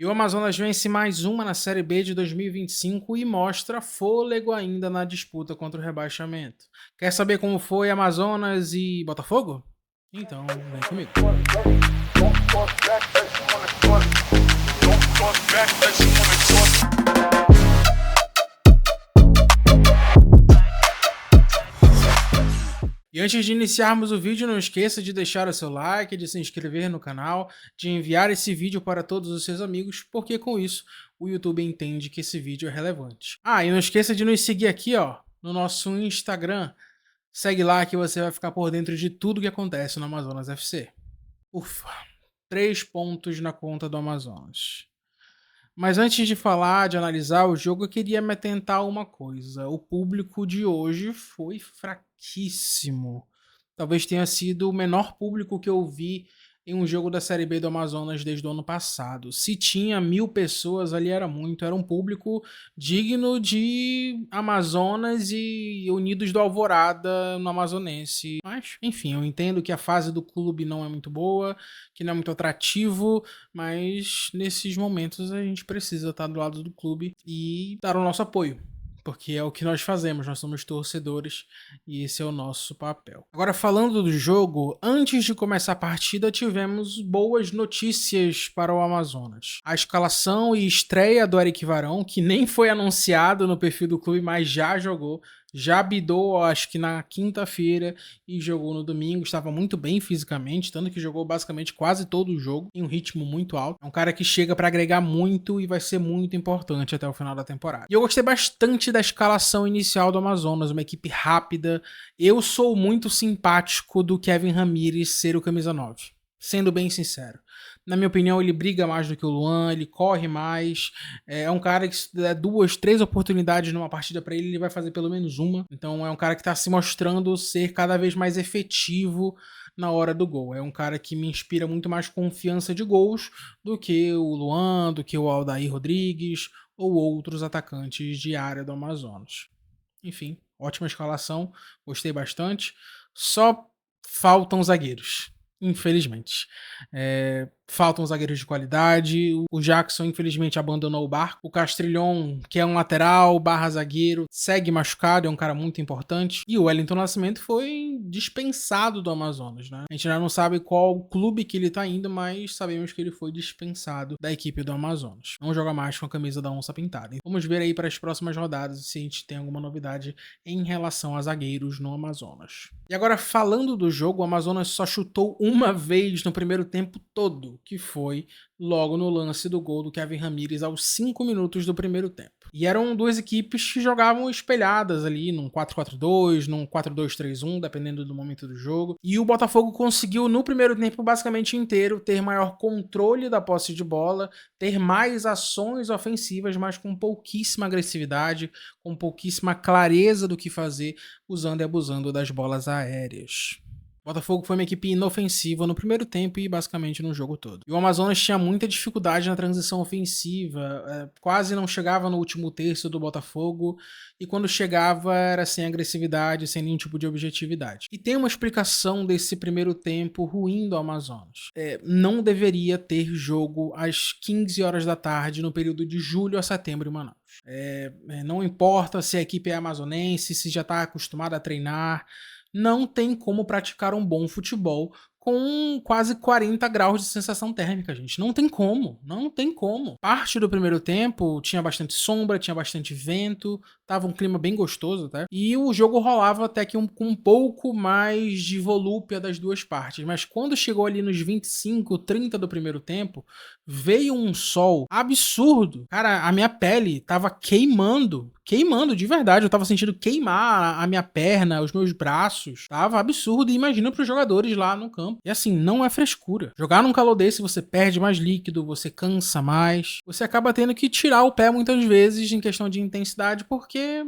E o Amazonas vence mais uma na Série B de 2025 e mostra fôlego ainda na disputa contra o rebaixamento. Quer saber como foi Amazonas e Botafogo? Então, vem comigo. E antes de iniciarmos o vídeo, não esqueça de deixar o seu like, de se inscrever no canal, de enviar esse vídeo para todos os seus amigos, porque com isso o YouTube entende que esse vídeo é relevante. E não esqueça de nos seguir aqui, ó, no nosso Instagram. Segue lá que você vai ficar por dentro de tudo que acontece no Amazonas FC. Ufa, 3 pontos na conta do Amazonas. Mas antes de falar, de analisar o jogo, eu queria me atentar a uma coisa. O público de hoje foi fraquíssimo. Talvez tenha sido o menor público que eu vi em um jogo da Série B do Amazonas desde o ano passado. Se tinha 1000 pessoas ali era muito, era um público digno de Amazonas e Unidos do Alvorada no Amazonense. Mas, enfim, eu entendo que a fase do clube não é muito boa, que não é muito atrativo, mas nesses momentos a gente precisa estar do lado do clube e dar o nosso apoio. Porque é o que nós fazemos, nós somos torcedores e esse é o nosso papel. Agora, falando do jogo, antes de começar a partida, tivemos boas notícias para o Amazonas. A escalação e estreia do Eric Varão, que nem foi anunciado no perfil do clube, mas já jogou. Já bidou, acho que na quinta-feira e jogou no domingo. Estava muito bem fisicamente, tanto que jogou basicamente quase todo o jogo em um ritmo muito alto. É um cara que chega para agregar muito e vai ser muito importante até o final da temporada. E eu gostei bastante da escalação inicial do Amazonas, uma equipe rápida. Eu sou muito simpático do Kevin Ramires ser o camisa 9, sendo bem sincero. Na minha opinião, ele briga mais do que o Luan, ele corre mais. É um cara que, se der 2, 3 oportunidades numa partida para ele, ele vai fazer pelo menos uma. Então é um cara que está se mostrando ser cada vez mais efetivo na hora do gol. É um cara que me inspira muito mais confiança de gols do que o Luan, do que o Aldair Rodrigues ou outros atacantes de área do Amazonas. Enfim, ótima escalação, gostei bastante. Só faltam zagueiros, infelizmente. Faltam zagueiros de qualidade. O Jackson, infelizmente, abandonou o barco. O Castrilhon, que é um lateral barra zagueiro, segue machucado, é um cara muito importante. E o Wellington Nascimento foi dispensado do Amazonas, né? A gente ainda não sabe qual clube que ele tá indo, mas sabemos que ele foi dispensado da equipe do Amazonas. Não joga mais com a camisa da Onça Pintada. Vamos ver aí para as próximas rodadas se a gente tem alguma novidade em relação a zagueiros no Amazonas. E agora, falando do jogo, o Amazonas só chutou uma vez no primeiro tempo todo, que foi logo no lance do gol do Kevin Ramires aos 5 minutos do primeiro tempo. E eram duas equipes que jogavam espelhadas ali, num 4-4-2, num 4-2-3-1, dependendo do momento do jogo. E o Botafogo conseguiu, no primeiro tempo, basicamente inteiro, ter maior controle da posse de bola, ter mais ações ofensivas, mas com pouquíssima agressividade, com pouquíssima clareza do que fazer, usando e abusando das bolas aéreas. O Botafogo foi uma equipe inofensiva no primeiro tempo e basicamente no jogo todo. E o Amazonas tinha muita dificuldade na transição ofensiva, quase não chegava no último terço do Botafogo e quando chegava era sem agressividade, sem nenhum tipo de objetividade. E tem uma explicação desse primeiro tempo ruim do Amazonas. Não deveria ter jogo às 15 horas da tarde no período de julho a setembro em Manaus. Não importa se a equipe é amazonense, se já está acostumada a treinar, não tem como praticar um bom futebol com quase 40 graus de sensação térmica, gente. Não tem como, não tem como. Parte do primeiro tempo tinha bastante sombra, tinha bastante vento, tava um clima bem gostoso, tá? E o jogo rolava até que com um pouco mais de volúpia das duas partes. Mas quando chegou ali nos 25, 30 do primeiro tempo, veio um sol absurdo. Cara, a minha pele tava queimando de verdade. Eu tava sentindo queimar a minha perna, os meus braços. Tava absurdo. E imagina pros jogadores lá no campo. E assim, não é frescura. Jogar num calor desse, você perde mais líquido, você cansa mais. Você acaba tendo que tirar o pé muitas vezes em questão de intensidade, porque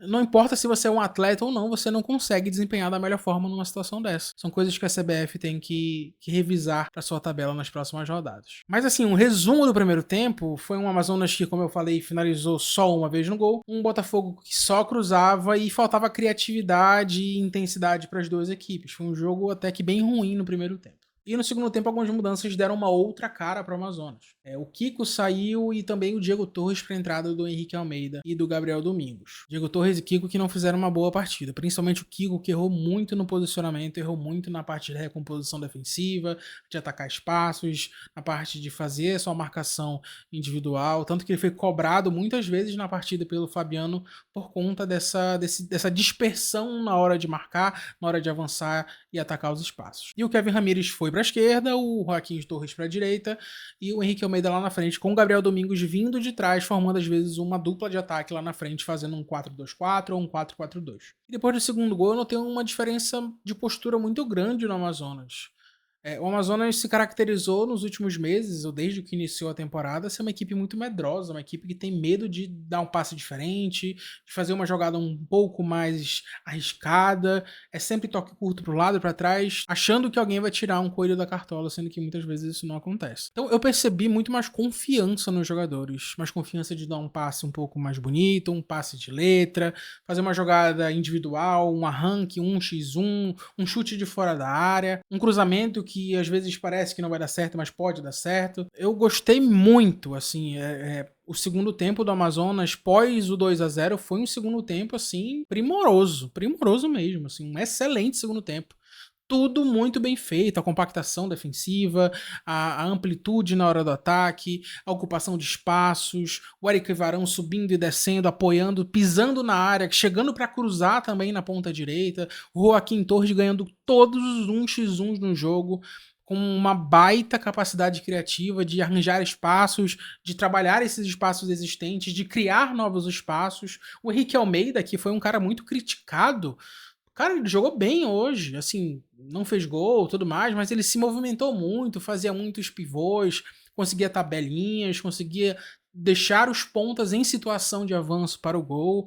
não importa se você é um atleta ou não, você não consegue desempenhar da melhor forma numa situação dessa. São coisas que a CBF tem que revisar para sua tabela nas próximas rodadas. Mas assim, um resumo do primeiro tempo foi um Amazonas que, como eu falei, finalizou só uma vez no gol, um Botafogo que só cruzava e faltava criatividade e intensidade para as duas equipes. Foi um jogo até que bem ruim no primeiro tempo. E no segundo tempo, algumas mudanças deram uma outra cara para o Amazonas. O Kiko saiu e também o Diego Torres para a entrada do Henrique Almeida e do Gabriel Domingos. Diego Torres e Kiko que não fizeram uma boa partida, principalmente o Kiko, que errou muito no posicionamento, errou muito na parte de recomposição defensiva, de atacar espaços, na parte de fazer a sua marcação individual, tanto que ele foi cobrado muitas vezes na partida pelo Fabiano por conta dessa dispersão na hora de marcar, na hora de avançar e atacar os espaços. E o Kevin Ramírez foi para a esquerda, o Joaquim Torres para a direita e o Henrique Almeida lá na frente, com o Gabriel Domingos vindo de trás, formando às vezes uma dupla de ataque lá na frente, fazendo um 4-2-4 ou um 4-4-2. E depois do segundo gol, eu notei uma diferença de postura muito grande no Amazonas. O Amazonas se caracterizou nos últimos meses, ou desde que iniciou a temporada, ser uma equipe muito medrosa, uma equipe que tem medo de dar um passe diferente, de fazer uma jogada um pouco mais arriscada, é sempre toque curto pro lado e pra trás, achando que alguém vai tirar um coelho da cartola, sendo que muitas vezes isso não acontece. Então eu percebi muito mais confiança nos jogadores, mais confiança de dar um passe um pouco mais bonito, um passe de letra, fazer uma jogada individual, um arranque, um x1, um chute de fora da área, um cruzamento que às vezes parece que não vai dar certo, mas pode dar certo. Eu gostei muito, assim, o segundo tempo do Amazonas, pós o 2-0, foi um segundo tempo, assim, primoroso mesmo, assim, um excelente segundo tempo. Tudo muito bem feito, a compactação defensiva, a amplitude na hora do ataque, a ocupação de espaços, o Eric Varão subindo e descendo, apoiando, pisando na área, chegando para cruzar também na ponta direita, o Joaquim Torres ganhando todos os 1x1 no jogo, com uma baita capacidade criativa de arranjar espaços, de trabalhar esses espaços existentes, de criar novos espaços. O Henrique Almeida, que foi um cara muito criticado, cara, ele jogou bem hoje, assim, não fez gol, tudo mais, mas ele se movimentou muito, fazia muitos pivôs, conseguia tabelinhas, conseguia deixar os pontas em situação de avanço para o gol.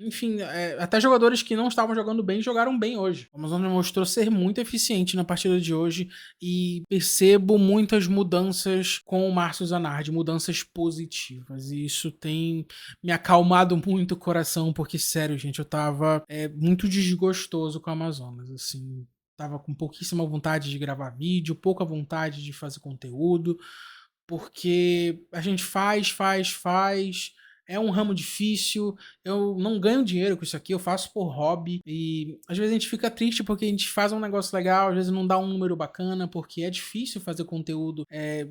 Enfim, até jogadores que não estavam jogando bem jogaram bem hoje. O Amazonas mostrou ser muito eficiente na partida de hoje e percebo muitas mudanças com o Márcio Zanardi, mudanças positivas. E isso tem me acalmado muito o coração, porque, sério, gente, eu tava muito desgostoso com o Amazonas, assim. Tava com pouquíssima vontade de gravar vídeo, pouca vontade de fazer conteúdo, porque a gente faz. É um ramo difícil, eu não ganho dinheiro com isso aqui, eu faço por hobby. E às vezes a gente fica triste porque a gente faz um negócio legal, às vezes não dá um número bacana, porque é difícil fazer conteúdo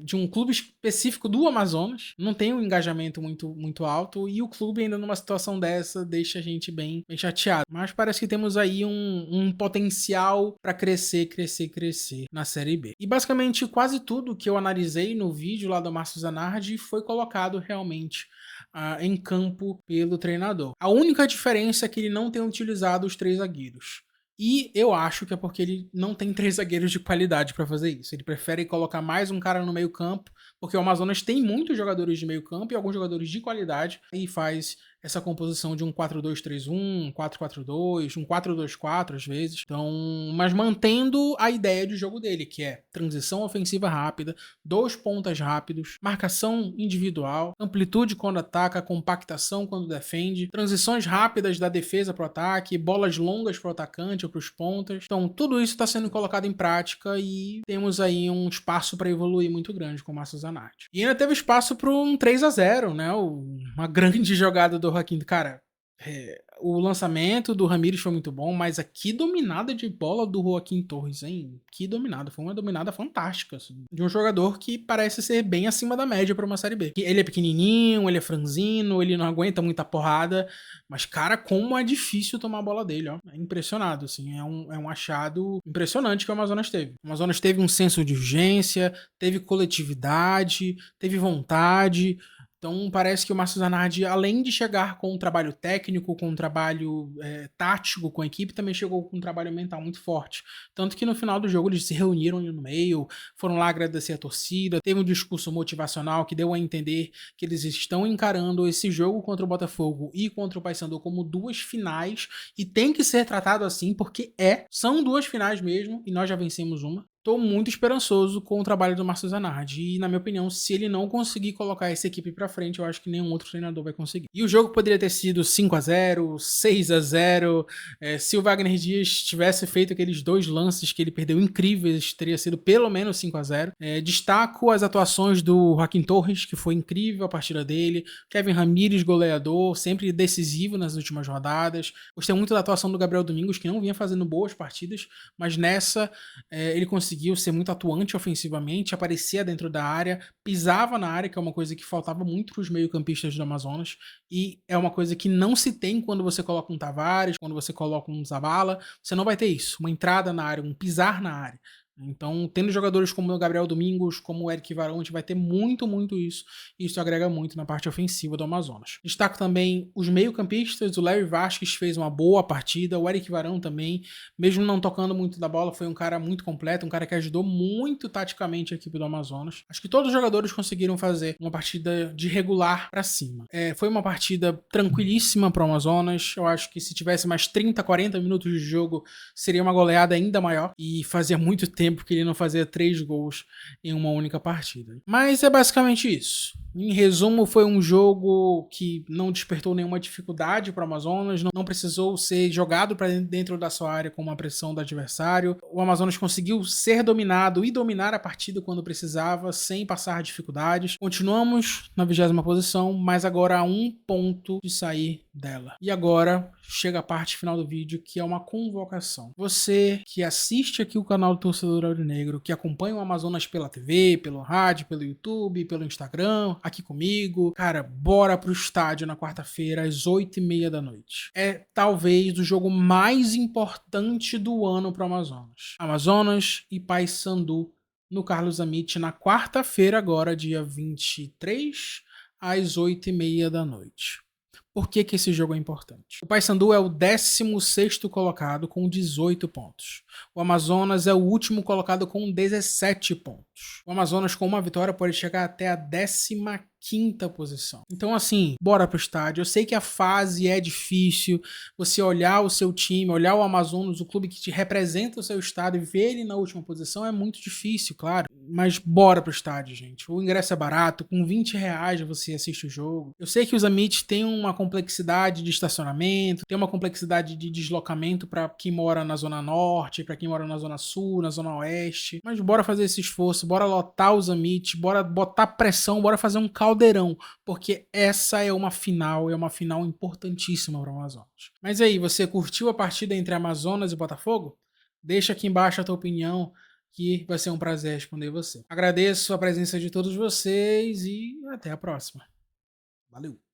de um clube específico do Amazonas. Não tem um engajamento muito alto, e o clube ainda numa situação dessa deixa a gente bem chateado. Mas parece que temos aí um potencial para crescer na Série B. E basicamente quase tudo que eu analisei no vídeo lá do Márcio Zanardi foi colocado realmente em campo pelo treinador. A única diferença é que ele não tem utilizado os 3 zagueiros. E eu acho que é porque ele não tem 3 zagueiros de qualidade para fazer isso. Ele prefere colocar mais um cara no meio campo, porque o Amazonas tem muitos jogadores de meio campo e alguns jogadores de qualidade, e faz essa composição de um 4-2-3-1, um 4-4-2, um 4-2-4 às vezes. Então, mas mantendo a ideia de jogo dele, que é transição ofensiva rápida, 2 pontas rápidos, marcação individual, amplitude quando ataca, compactação quando defende, transições rápidas da defesa para o ataque, bolas longas para o atacante ou para os pontas. Então, tudo isso está sendo colocado em prática e temos aí um espaço para evoluir muito grande com o Márcio Zanardi. E ainda teve espaço para um 3-0, né? Uma grande jogada do Joaquim. Cara, o lançamento do Ramírez foi muito bom, mas que dominada de bola do Joaquim Torres, hein? Que dominada. Foi uma dominada fantástica, assim, de um jogador que parece ser bem acima da média para uma Série B. Ele é pequenininho, ele é franzino, ele não aguenta muita porrada, mas, cara, como é difícil tomar a bola dele, ó. É impressionado, assim. É um achado impressionante que o Amazonas teve. O Amazonas teve um senso de urgência, teve coletividade, teve vontade. Então parece que o Márcio Zanardi, além de chegar com um trabalho técnico, com um trabalho tático com a equipe, também chegou com um trabalho mental muito forte. Tanto que no final do jogo eles se reuniram ali no meio, foram lá agradecer a torcida, teve um discurso motivacional que deu a entender que eles estão encarando esse jogo contra o Botafogo e contra o Paysandu como 2 finais, e tem que ser tratado assim porque são 2 finais mesmo, e nós já vencemos uma. tô muito esperançoso com o trabalho do Márcio Zanardi. E, na minha opinião, se ele não conseguir colocar essa equipe pra frente, eu acho que nenhum outro treinador vai conseguir. E o jogo poderia ter sido 5-0, 6-0. Se o Wagner Dias tivesse feito aqueles 2 lances que ele perdeu incríveis, teria sido pelo menos 5-0. Destaco as atuações do Joaquim Torres, que foi incrível a partida dele. Kevin Ramírez, goleador, sempre decisivo nas últimas rodadas. Gostei muito da atuação do Gabriel Domingos, que não vinha fazendo boas partidas, mas nessa ele conseguiu ser muito atuante ofensivamente, aparecia dentro da área, pisava na área, que é uma coisa que faltava muito para os meio-campistas do Amazonas, e é uma coisa que não se tem quando você coloca um Tavares, quando você coloca um Zabala, você não vai ter isso, uma entrada na área, um pisar na área. Então, tendo jogadores como o Gabriel Domingos, como o Eric Varão, a gente vai ter muito, muito isso. E isso agrega muito na parte ofensiva do Amazonas. Destaco também os meio-campistas. O Larry Vasquez fez uma boa partida. O Eric Varão também, mesmo não tocando muito da bola, foi um cara muito completo, um cara que ajudou muito taticamente a equipe do Amazonas. Acho que todos os jogadores conseguiram fazer uma partida de regular para cima. Foi uma partida tranquilíssima para o Amazonas. Eu acho que se tivesse mais 30, 40 minutos de jogo, seria uma goleada ainda maior. E fazia muito tempo que ele não fazia 3 gols em uma única partida. Mas é basicamente isso. Em resumo, foi um jogo que não despertou nenhuma dificuldade para o Amazonas, não precisou ser jogado para dentro da sua área com uma pressão do adversário. O Amazonas conseguiu ser dominado e dominar a partida quando precisava, sem passar dificuldades. Continuamos na 20ª posição, mas agora a 1 ponto de sair dela. E agora chega a parte final do vídeo, que é uma convocação. Você que assiste aqui o canal do Torcedor Aurinegro, que acompanha o Amazonas pela TV, pelo rádio, pelo YouTube, pelo Instagram, aqui comigo, cara, bora pro estádio na quarta-feira às 8h30 da noite. É talvez o jogo mais importante do ano pro Amazonas. Amazonas e Paysandu no Carlos Amit na quarta-feira agora, dia 23, às 8h30 da noite. Por que esse jogo é importante? O Paysandu é o 16º colocado com 18 pontos. O Amazonas é o último colocado com 17 pontos. O Amazonas com uma vitória pode chegar até a 15ª posição. Então assim, bora pro estádio. Eu sei que a fase é difícil, você olhar o seu time, olhar o Amazonas, o clube que te representa o seu estado e ver ele na última posição é muito difícil, claro. Mas bora pro estádio, gente. O ingresso é barato, com R$20 você assiste o jogo. Eu sei que os Amit têm uma complexidade de estacionamento, tem uma complexidade de deslocamento para quem mora na Zona Norte, para quem mora na Zona Sul, na Zona Oeste. Mas bora fazer esse esforço, bora lotar os Amit, bora botar pressão, bora fazer um caldeirão, porque essa é uma final importantíssima para o Amazonas. Mas aí, você curtiu a partida entre Amazonas e Botafogo? Deixa aqui embaixo a tua opinião, que vai ser um prazer responder você. Agradeço a presença de todos vocês e até a próxima. Valeu!